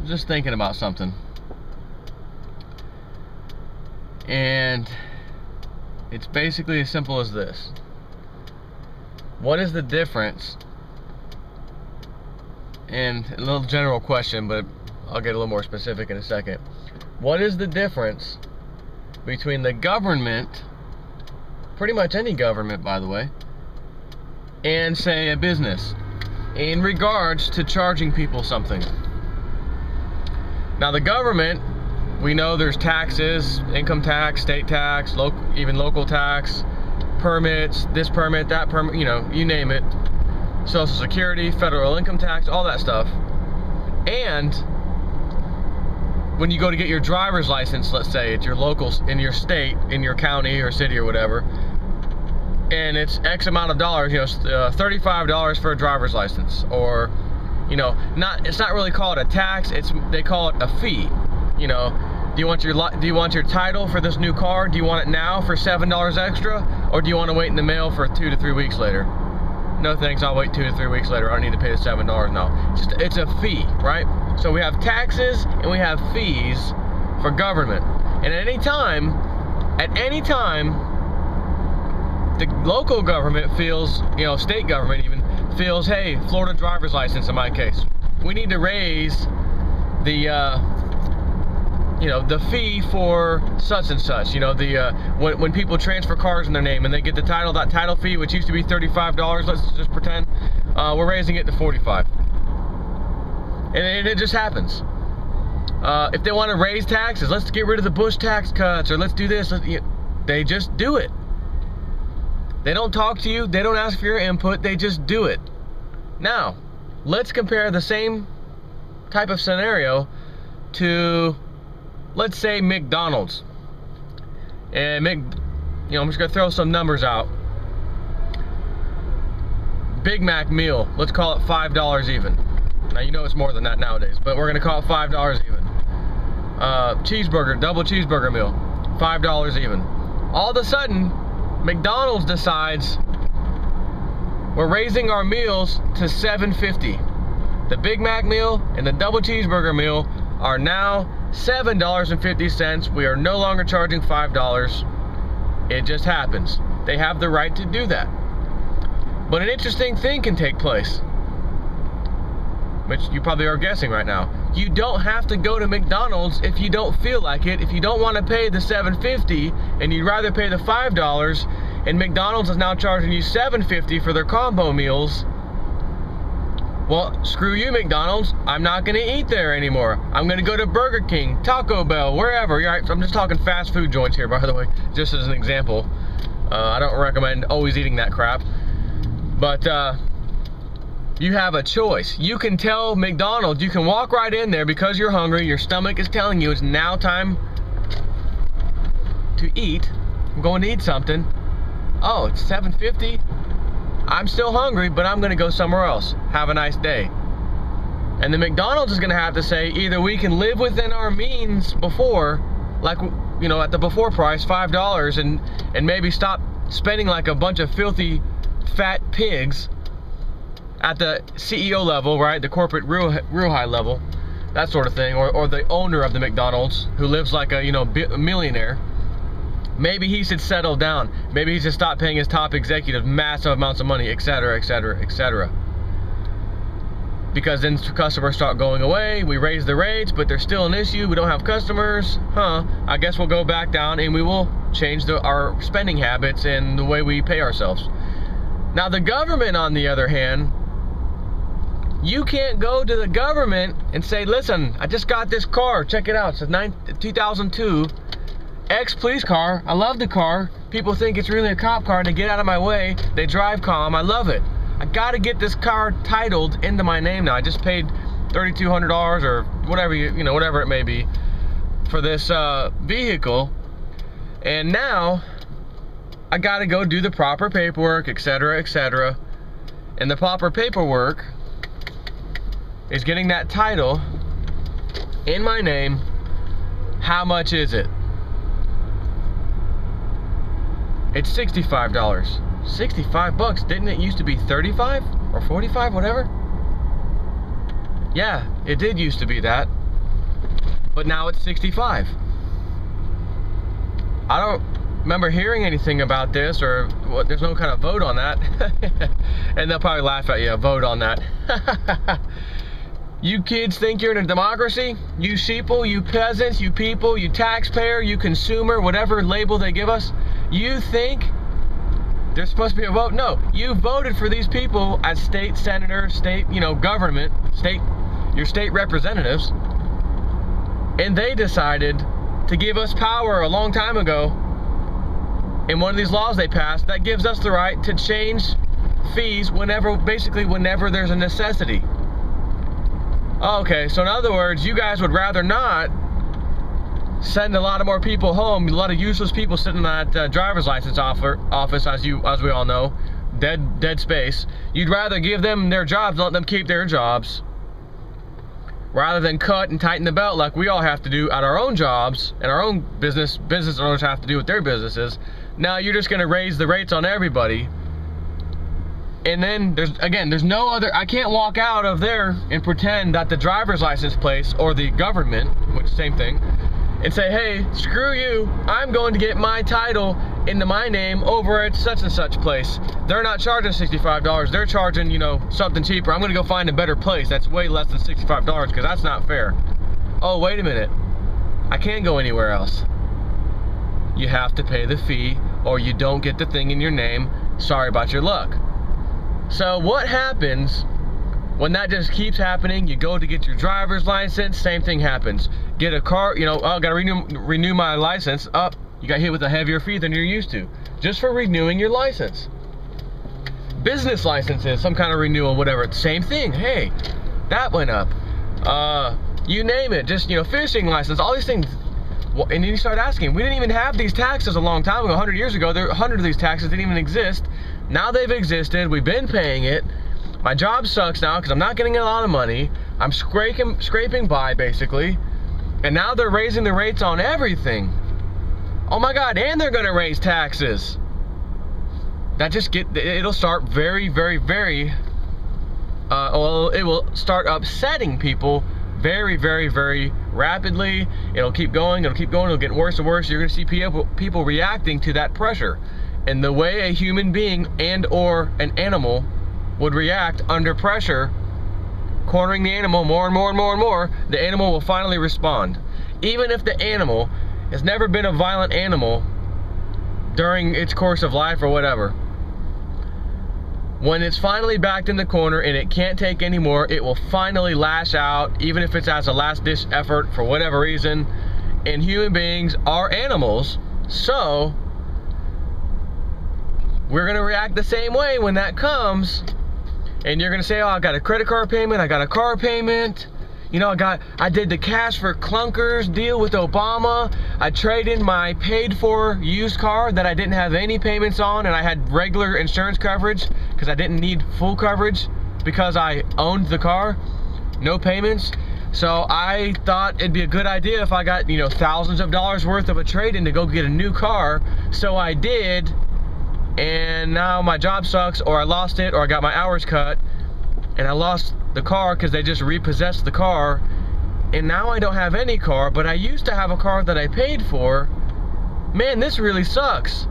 just thinking about something, and it's basically as simple as this. What is the difference, and a little general question, but I'll get a little more specific in a second. What is the difference between the government, pretty much any government by the way, and say a business in regards to charging people something? Now the government, we know there's taxes, income tax, state tax, even local tax, permits, this permit, that permit, you know, you name it, Social Security, federal income tax, all that stuff. And when you go to get your driver's license, let's say it's your local, in your state, in your county or city or whatever, and it's X amount of dollars, you know, $35 for a driver's license, or, you know, it's not really called a tax, they call it a fee. You know, do you want your title for this new car? Do you want it now for $7 extra, or do you want to wait in the mail for 2 to 3 weeks later? No thanks, I'll wait 2 to 3 weeks later. I don't need to pay the $7 now. It's a fee, right? So we have taxes and we have fees for government. And at any time, the local government feels, you know, state government even feels, hey, Florida driver's license in my case, we need to raise the you know, the fee for such and such. You know, the when people transfer cars in their name and they get the title, that title fee, which used to be $35, let's just pretend, we're raising it to $45. And it just happens. If they want to raise taxes, let's get rid of the Bush tax cuts, or let's do this. They just do it. They don't talk to you. They don't ask for your input. They just do it. Now, let's compare the same type of scenario to, let's say, McDonald's. And you know, I'm just gonna throw some numbers out. Big Mac meal, let's call it $5 even. Now you know it's more than that nowadays, but we're gonna call it $5 even. Cheeseburger, double cheeseburger meal, $5 even. All of a sudden, McDonald's decides we're raising our meals to $7.50. The Big Mac meal and the double cheeseburger meal are now $7.50. We are no longer charging $5. It just happens. They have the right to do that. But an interesting thing can take place, which you probably are guessing right now. You don't have to go to McDonald's if you don't feel like it. If you don't want to pay the $7.50 and you'd rather pay the $5, and McDonald's is now charging you $7.50 for their combo meals, well, screw you, McDonald's. I'm not going to eat there anymore. I'm going to go to Burger King, Taco Bell, wherever. Right? I'm just talking fast food joints here, by the way, just as an example. I don't recommend always eating that crap. But you have a choice. You can tell McDonald's, you can walk right in there because you're hungry. Your stomach is telling you it's now time to eat. I'm going to eat something. Oh, it's $7.50. I'm still hungry, but I'm gonna go somewhere else. Have a nice day. And the McDonald's is gonna have to say, either we can live within our means before, like, you know, at the before price, $5, and maybe stop spending like a bunch of filthy fat pigs at the CEO level, right? The corporate real high level, that sort of thing, or the owner of the McDonald's who lives like a, you know, millionaire. Maybe he should settle down. Maybe he should stop paying his top executives massive amounts of money, etc., etc., etc. Because then customers start going away. We raise the rates, but there's still an issue. We don't have customers. I guess we'll go back down and we will change our spending habits and the way we pay ourselves. Now the government, on the other hand, you can't go to the government and say, listen, I just got this car. Check it out. It's a 2002 ex-police car. I love the car. People think it's really a cop car and they get out of my way. They drive calm. I love it. I gotta get this car titled into my name now. I just paid $3,200 or whatever, you know, whatever it may be for this vehicle, and now I gotta go do the proper paperwork, etc., etc. And the proper paperwork is getting that title in my name. How much is it? It's $65. 65 bucks. Didn't it used to be 35 or 45, whatever? Yeah, it did used to be that, but now it's 65. I don't remember hearing anything about this, or there's no kind of vote on that. And they'll probably laugh at you, a vote on that. You kids think you're in a democracy? You sheeple, you peasants, you people, you taxpayer, you consumer, whatever label they give us, you think there's supposed to be a vote? No, you voted for these people as state senators, state, government, your state representatives, and they decided to give us power a long time ago in one of these laws they passed that gives us the right to change fees whenever there's a necessity. Okay, so in other words, you guys would rather not send a lot of more people home, a lot of useless people sitting in that driver's license office, as we all know, dead space. You'd rather give them their jobs, let them keep their jobs, rather than cut and tighten the belt like we all have to do at our own jobs and our own business owners have to do with their businesses. Now you're just going to raise the rates on everybody. And then there's no other, I can't walk out of there and pretend that the driver's license place or the government, which is the same thing, and say, hey, screw you, I'm going to get my title into my name over at such and such place. They're not charging $65, they're charging, something cheaper. I'm gonna go find a better place that's way less than $65 because that's not fair. Oh, wait a minute, I can't go anywhere else. You have to pay the fee or you don't get the thing in your name. Sorry about your luck. So what happens when that just keeps happening? You go to get your driver's license, same thing happens. Get a car, oh, gotta renew my license. Up, you got hit with a heavier fee than you're used to, just for renewing your license. Business licenses, some kind of renewal, whatever, same thing. Hey, that went up. You name it, just fishing license, all these things. And then you start asking, we didn't even have these taxes a long time ago, 100 years ago. 100 of these taxes didn't even exist. Now they've existed, we've been paying it. My job sucks now because I'm not getting a lot of money. I'm scraping by basically. And now they're raising the rates on everything. Oh my God, and they're gonna raise taxes. It'll start very, very, very, it will start upsetting people very, very, very rapidly. It'll keep going, it'll get worse and worse. You're gonna see people reacting to that pressure. And the way a human being and or an animal would react under pressure, cornering the animal more and more and more and more, the animal will finally respond. Even if the animal has never been a violent animal during its course of life or whatever, when it's finally backed in the corner and it can't take anymore, it will finally lash out, even if it's as a last ditch effort for whatever reason. And human beings are animals, so we're gonna react the same way when that comes. And you're gonna say, oh, I got a credit card payment, I got a car payment, I did the cash for clunkers deal with Obama. I traded my paid for used car that I didn't have any payments on, and I had regular insurance coverage because I didn't need full coverage because I owned the car, no payments. So I thought it'd be a good idea if I got, thousands of dollars worth of a trade-in to go get a new car. So I did. And now my job sucks, or I lost it, or I got my hours cut, and I lost the car because they just repossessed the car, and now I don't have any car, but I used to have a car that I paid for. Man, this really sucks.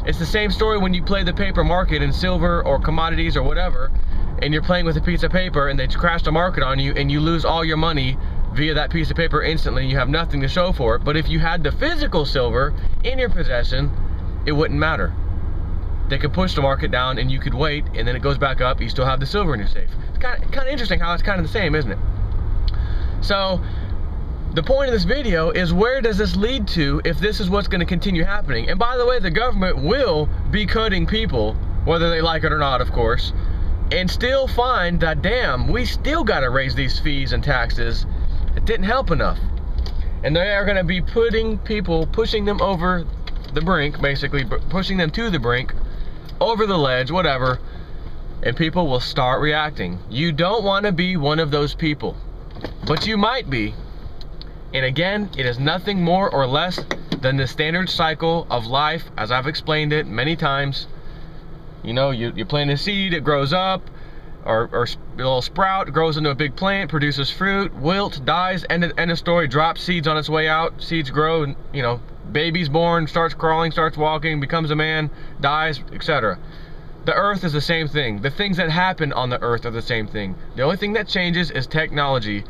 It's the same story when you play the paper market in silver or commodities or whatever, and you're playing with a piece of paper and they crash the market on you and you lose all your money via that piece of paper instantly. You have nothing to show for it. But if you had the physical silver in your possession, it wouldn't matter. They could push the market down and you could wait, and then it goes back up, you still have the silver in your safe. It's kind of interesting how it's kind of the same, isn't it? So the point of this video is, where does this lead to if this is what's going to continue happening? And by the way, the government will be cutting people, whether they like it or not, of course, and still find that, damn, we still got to raise these fees and taxes. It didn't help enough. And they are going to be pushing them over the brink, basically pushing them to the brink, over the ledge, whatever, and people will start reacting. You don't want to be one of those people, but you might be. And again, it is nothing more or less than the standard cycle of life, as I've explained it many times. You plant a seed, it grows up, or a little sprout, grows into a big plant, produces fruit, wilts, dies, end of story, drops seeds on its way out, seeds grow, and, you know, baby's born, starts crawling, starts walking, becomes a man, dies, etc. The earth is the same thing. The things that happen on the earth are the same thing. The only thing that changes is technology,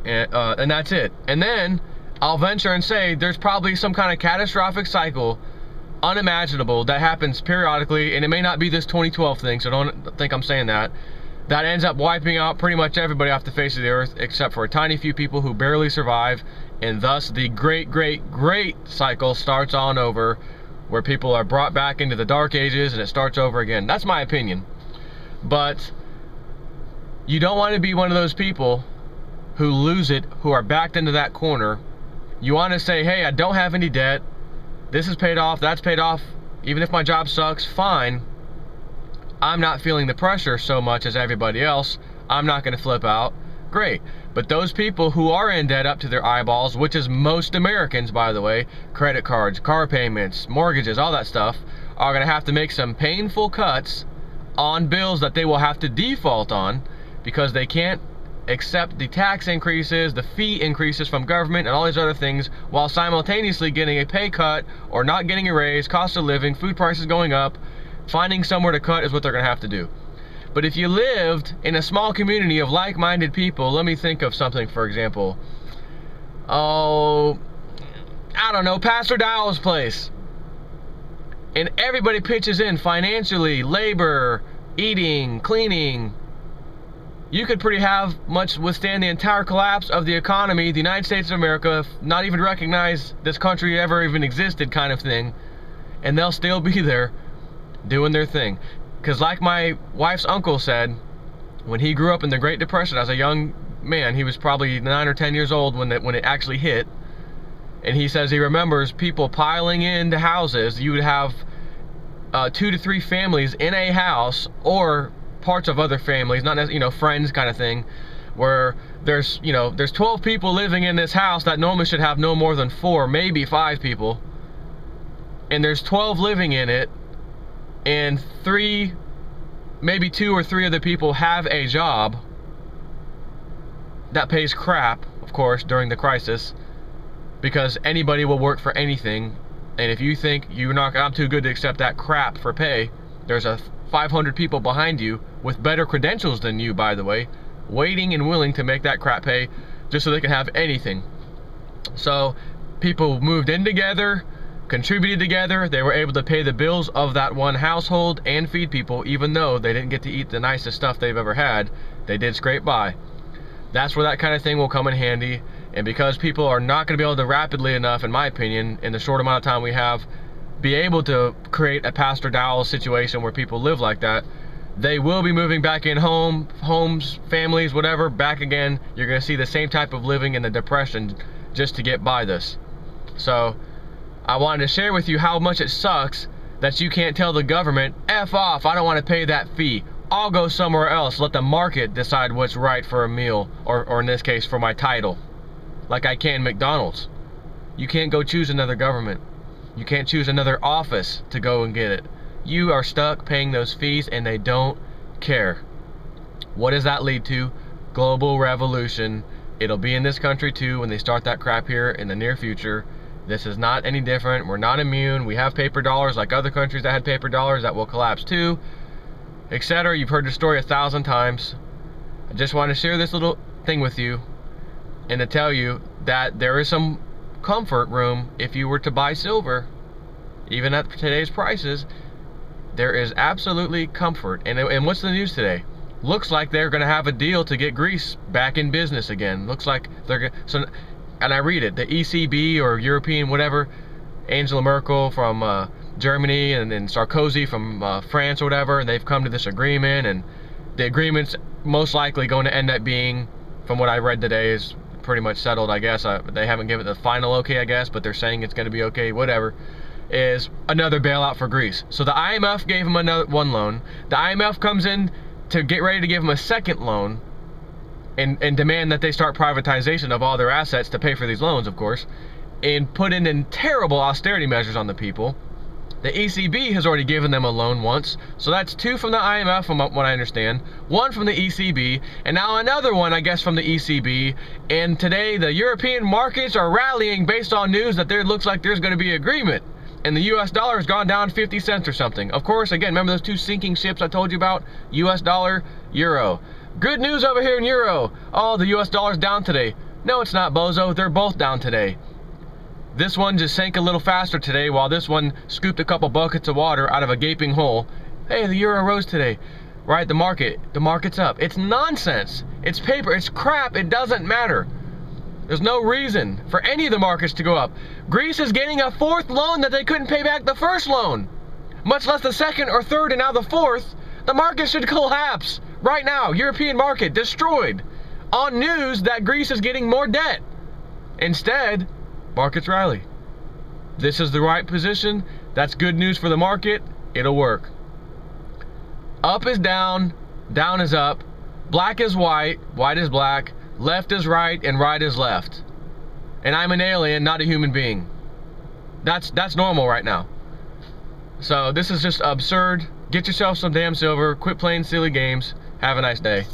and that's it. And then I'll venture and say there's probably some kind of catastrophic cycle, unimaginable, that happens periodically, and it may not be this 2012 thing, so don't think I'm saying that ends up wiping out pretty much everybody off the face of the earth except for a tiny few people who barely survive, and thus the great cycle starts on over, where people are brought back into the dark ages and it starts over again. That's my opinion. But you don't want to be one of those people who lose it, who are backed into that corner. You want to say, hey, I don't have any debt, this is paid off, that's paid off, even if my job sucks, fine. I'm not feeling the pressure so much as everybody else. I'm not going to flip out. Great. But those people who are in debt up to their eyeballs, which is most Americans, by the way, credit cards, car payments, mortgages, all that stuff, are going to have to make some painful cuts on bills that they will have to default on because they can't accept the tax increases, the fee increases from government, and all these other things, while simultaneously getting a pay cut or not getting a raise, cost of living, food prices going up. Finding somewhere to cut is what they're going to have to do. But if you lived in a small community of like-minded people, let me think of something, for example. Oh, I don't know, Pastor Dowell's place. And everybody pitches in financially, labor, eating, cleaning. You could pretty much withstand the entire collapse of the economy, the United States of America, not even recognize this country ever even existed kind of thing, and they'll still be there doing their thing. Because like my wife's uncle said, when he grew up in the Great Depression as a young man, he was probably 9 or 10 years old when it actually hit, and he says he remembers people piling into houses. You would have 2 to 3 families in a house, or parts of other families, not as, you know, friends kind of thing, where there's 12 people living in this house that normally should have no more than 4, maybe 5 people, and there's 12 living in it, and 3, maybe 2 or 3 of the people have a job that pays crap, of course, during the crisis, because anybody will work for anything. And if you think I'm too good to accept that crap for pay, there's 500 people behind you with better credentials than you, by the way, waiting and willing to make that crap pay just so they can have anything. So people moved in together, contributed together, they were able to pay the bills of that one household and feed people, even though they didn't get to eat the nicest stuff they've ever had. They did scrape by. That's where that kind of thing will come in handy. And because people are not going to be able to rapidly enough, in my opinion, in the short amount of time we have, be able to create a Pastor Dowell situation where people live like that, they will be moving back in homes, families, whatever, back again. You're going to see the same type of living in the Depression just to get by this. So I wanted to share with you how much it sucks that you can't tell the government, F off, I don't want to pay that fee. I'll go somewhere else. Let the market decide what's right for a meal, or in this case, for my title. Like I can McDonald's. You can't go choose another government. You can't choose another office to go and get it. You are stuck paying those fees, and they don't care. What does that lead to? Global revolution. It'll be in this country too when they start that crap here in the near future. This is not any different. We're not immune. We have paper dollars like other countries that had paper dollars that will collapse too, etc. You've heard the story 1,000 times. I just want to share this little thing with you and to tell you that there is some comfort room if you were to buy silver. Even at today's prices, there is absolutely comfort. And what's the news today? Looks like they're going to have a deal to get Greece back in business again. Looks like they're going to... And I read it, the ECB or European whatever, Angela Merkel from Germany and Sarkozy from France or whatever, and they've come to this agreement, and the agreement's most likely going to end up being, from what I read today, is pretty much settled, I guess. They haven't given it the final okay, I guess, but they're saying it's going to be okay, whatever, is another bailout for Greece. So the IMF gave them one loan. The IMF comes in to get ready to give them a second loan, and demand that they start privatization of all their assets to pay for these loans, of course, and put in terrible austerity measures on the people. The ECB has already given them a loan once, so that's 2 from the IMF from what I understand, 1 from the ECB, and now another one, I guess, from the ECB. And today, the European markets are rallying based on news that there looks like there's going to be agreement. And the US dollar has gone down 50 cents or something. Of course, again, remember those 2 sinking ships I told you about? US dollar, euro. Good news over here in euro. Oh, the US dollar's down today. No, it's not, bozo. They're both down today. This one just sank a little faster today, while this one scooped a couple buckets of water out of a gaping hole. Hey, the euro rose today. Right, the market's up. It's nonsense. It's paper. It's crap. It doesn't matter. There's no reason for any of the markets to go up. Greece is getting a 4th loan that they couldn't pay back the 1st loan, much less the 2nd or 3rd and now the 4th. The market should collapse right now. European market destroyed on news that Greece is getting more debt. Instead, markets rally. This is the right position. That's good news for the market. It'll work. Up is down, down is up, black is white, white is black, left is right, and right is left. And I'm an alien, not a human being. That's normal right now. So this is just absurd. Get yourself some damn silver. Quit playing silly games. Have a nice day.